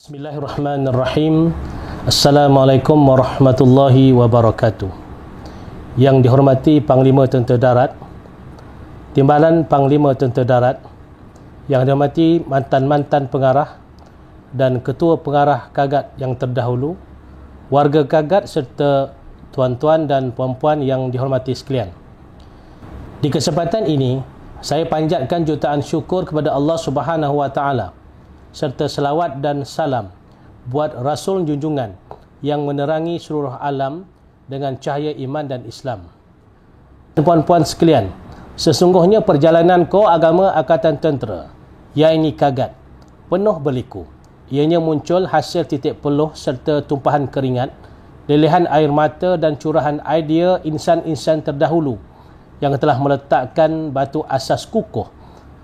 Bismillahirrahmanirrahim. Assalamualaikum warahmatullahi wabarakatuh. Yang dihormati Panglima Tentera Darat, Timbalan Panglima Tentera Darat, yang dihormati mantan-mantan pengarah dan ketua pengarah Kagat yang terdahulu, warga Kagat serta tuan-tuan dan puan-puan yang dihormati sekalian. Di kesempatan ini, saya panjatkan jutaan syukur kepada Allah Subhanahu wa taala serta selawat dan salam buat Rasul junjungan yang menerangi seluruh alam dengan cahaya iman dan Islam. Puan-puan sekalian, sesungguhnya perjalanan kau agama Angkatan Tentera, iaitu Kagat, penuh berliku. Ianya muncul hasil titik peluh serta tumpahan keringat, lelehan air mata dan curahan idea insan-insan terdahulu yang telah meletakkan batu asas kukuh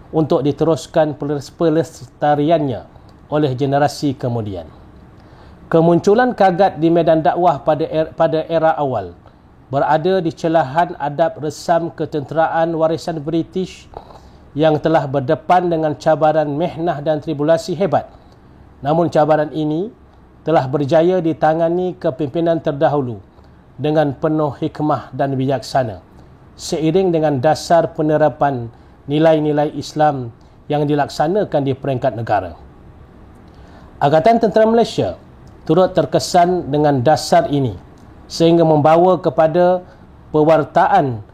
untuk diteruskan pelestariannya oleh generasi kemudian. Kemunculan Kagat di medan dakwah pada era awal berada di celahan adab resam ketenteraan warisan British yang telah berdepan dengan cabaran mehnah dan tribulasi hebat. Namun cabaran ini telah berjaya ditangani kepimpinan terdahulu dengan penuh hikmah dan bijaksana, seiring dengan dasar penerapan nilai-nilai Islam yang dilaksanakan di peringkat negara. Angkatan Tentera Malaysia turut terkesan dengan dasar ini sehingga membawa kepada pewartaan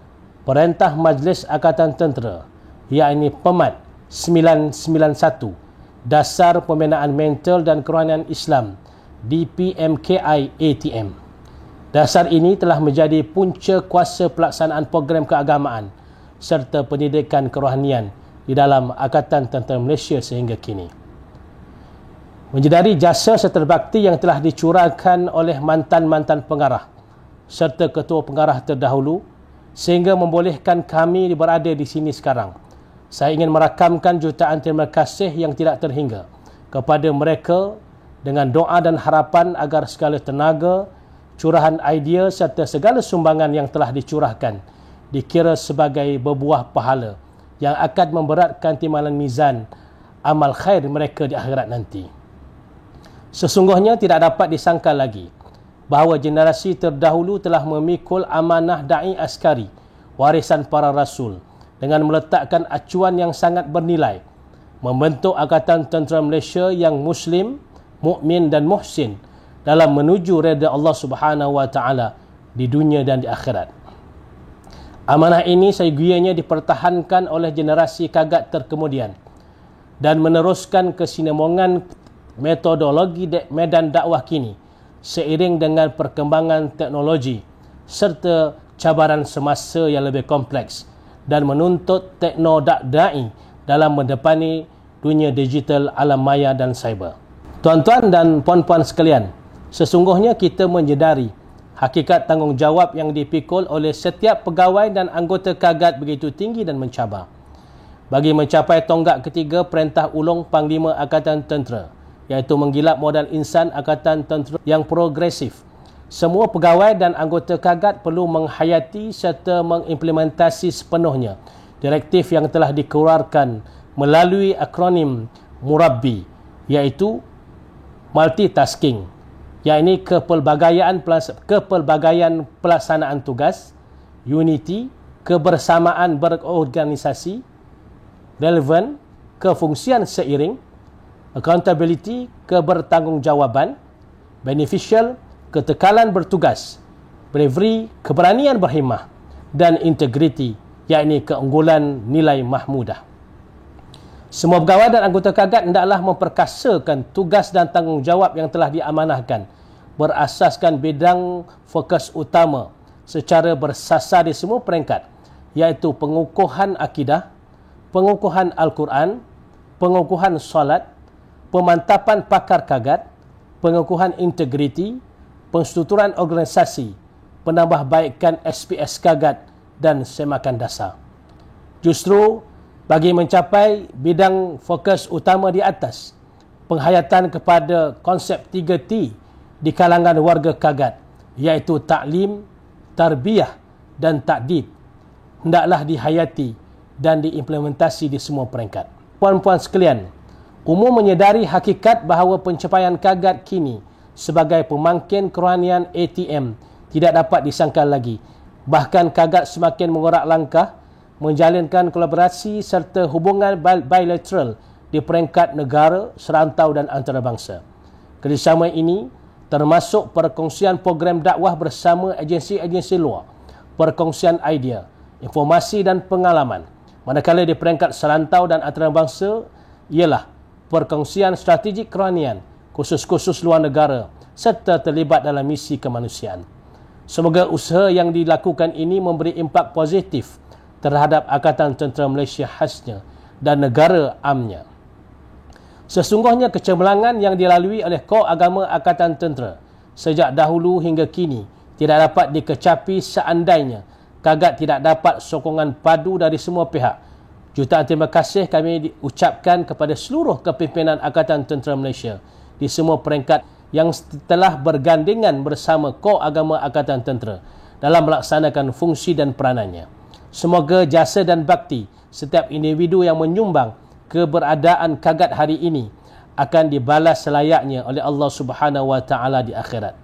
Perintah Majlis Angkatan Tentera, iaitu PEMAT 991, Dasar Pembinaan Mental dan Kerohanian Islam, DPMKI ATM. Dasar ini telah menjadi punca kuasa pelaksanaan program keagamaan serta pendidikan kerohanian di dalam Angkatan Tentera Malaysia sehingga kini. Menjedari jasa serta bakti yang telah dicurahkan oleh mantan-mantan pengarah serta ketua pengarah terdahulu sehingga membolehkan kami berada di sini sekarang, saya ingin merakamkan jutaan terima kasih yang tidak terhingga kepada mereka dengan doa dan harapan agar segala tenaga, curahan idea serta segala sumbangan yang telah dicurahkan dikira sebagai berbuah pahala yang akan memberatkan timbalan mizan amal khair mereka di akhirat nanti. Sesungguhnya tidak dapat disangka lagi bahawa generasi terdahulu telah memikul amanah da'i askari, warisan para rasul, dengan meletakkan acuan yang sangat bernilai, membentuk Angkatan Tentera Malaysia yang muslim, mukmin dan muhsin dalam menuju redha Allah Subhanahu wa taala di dunia dan di akhirat. Amanah ini seyogyanya dipertahankan oleh generasi Kagat terkemudian dan meneruskan kesinambungan metodologi medan dakwah kini seiring dengan perkembangan teknologi serta cabaran semasa yang lebih kompleks dan menuntut tekno-da'i dalam mendepani dunia digital, alam maya dan cyber. Tuan-tuan dan puan-puan sekalian, sesungguhnya kita menyedari hakikat tanggungjawab yang dipikul oleh setiap pegawai dan anggota Kagat begitu tinggi dan mencabar. Bagi mencapai tonggak ketiga Perintah Ulung Panglima Angkatan Tentera, iaitu menggilap modal insan Angkatan Tentera yang progresif, semua pegawai dan anggota Kagat perlu menghayati serta mengimplementasi sepenuhnya direktif yang telah dikeluarkan melalui akronim MURABBI, iaitu multitasking, iaitu kepelbagaian pelaksanaan tugas, unity, kebersamaan berorganisasi, relevant, kefungsian seiring, accountability, kebertanggungjawaban, beneficial, ketekalan bertugas, bravery, keberanian berhimah, dan integrity, iaitu keunggulan nilai mahmudah. Semua pegawai dan anggota Kagat hendaklah memperkasakan tugas dan tanggungjawab yang telah diamanahkan berasaskan bidang fokus utama secara bersasar di semua peringkat, iaitu pengukuhan akidah, pengukuhan Al-Quran, pengukuhan solat, pemantapan pakar Kagat, pengukuhan integriti, penstrukturan organisasi, penambahbaikan SPS Kagat dan semakan dasar. Justru bagi mencapai bidang fokus utama di atas, penghayatan kepada konsep 3T di kalangan warga Kagat, iaitu taklim, tarbiyah dan takdib, hendaklah dihayati dan diimplementasi di semua peringkat. Puan-puan sekalian, Umum menyedari hakikat bahawa pencapaian Kagat kini sebagai pemangkin kerohanian ATM tidak dapat disangkal lagi. Bahkan Kagat semakin mengorak langkah menjalinkan kolaborasi serta hubungan bilateral di peringkat negara, serantau dan antarabangsa. Kerjasama ini termasuk perkongsian program dakwah bersama agensi-agensi luar, perkongsian idea, informasi dan pengalaman. Manakala di peringkat serantau dan antarabangsa ialah perkongsian strategik kerohanian, khusus-khusus luar negara serta terlibat dalam misi kemanusiaan. Semoga usaha yang dilakukan ini memberi impak positif terhadap Angkatan Tentera Malaysia khasnya dan negara amnya. Sesungguhnya kecemerlangan yang dilalui oleh kor agama Angkatan Tentera sejak dahulu hingga kini tidak dapat dikecapi seandainya Kagat tidak dapat sokongan padu dari semua pihak. Jutaan terima kasih kami diucapkan kepada seluruh kepimpinan Angkatan Tentera Malaysia di semua peringkat yang telah bergandengan bersama kor agama Angkatan Tentera dalam melaksanakan fungsi dan peranannya. Semoga jasa dan bakti setiap individu yang menyumbang keberadaan Kagat hari ini akan dibalas selayaknya oleh Allah Subhanahu Wa Taala di akhirat.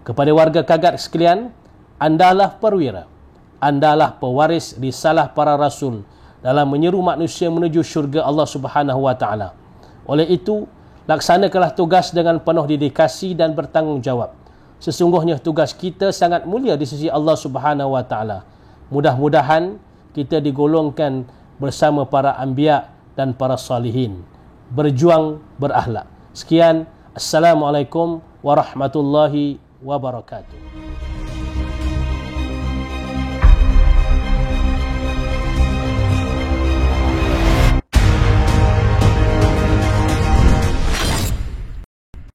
Kepada warga Kagat sekalian, andalah perwira, andalah pewaris risalah para rasul dalam menyeru manusia menuju syurga Allah Subhanahu Wa Taala. Oleh itu, laksanakanlah tugas dengan penuh dedikasi dan bertanggungjawab. Sesungguhnya tugas kita sangat mulia di sisi Allah Subhanahu Wa Taala. Mudah-mudahan kita digolongkan bersama para anbiya dan para salihin. Berjuang berakhlak. Sekian. Assalamualaikum warahmatullahi wabarakatuh.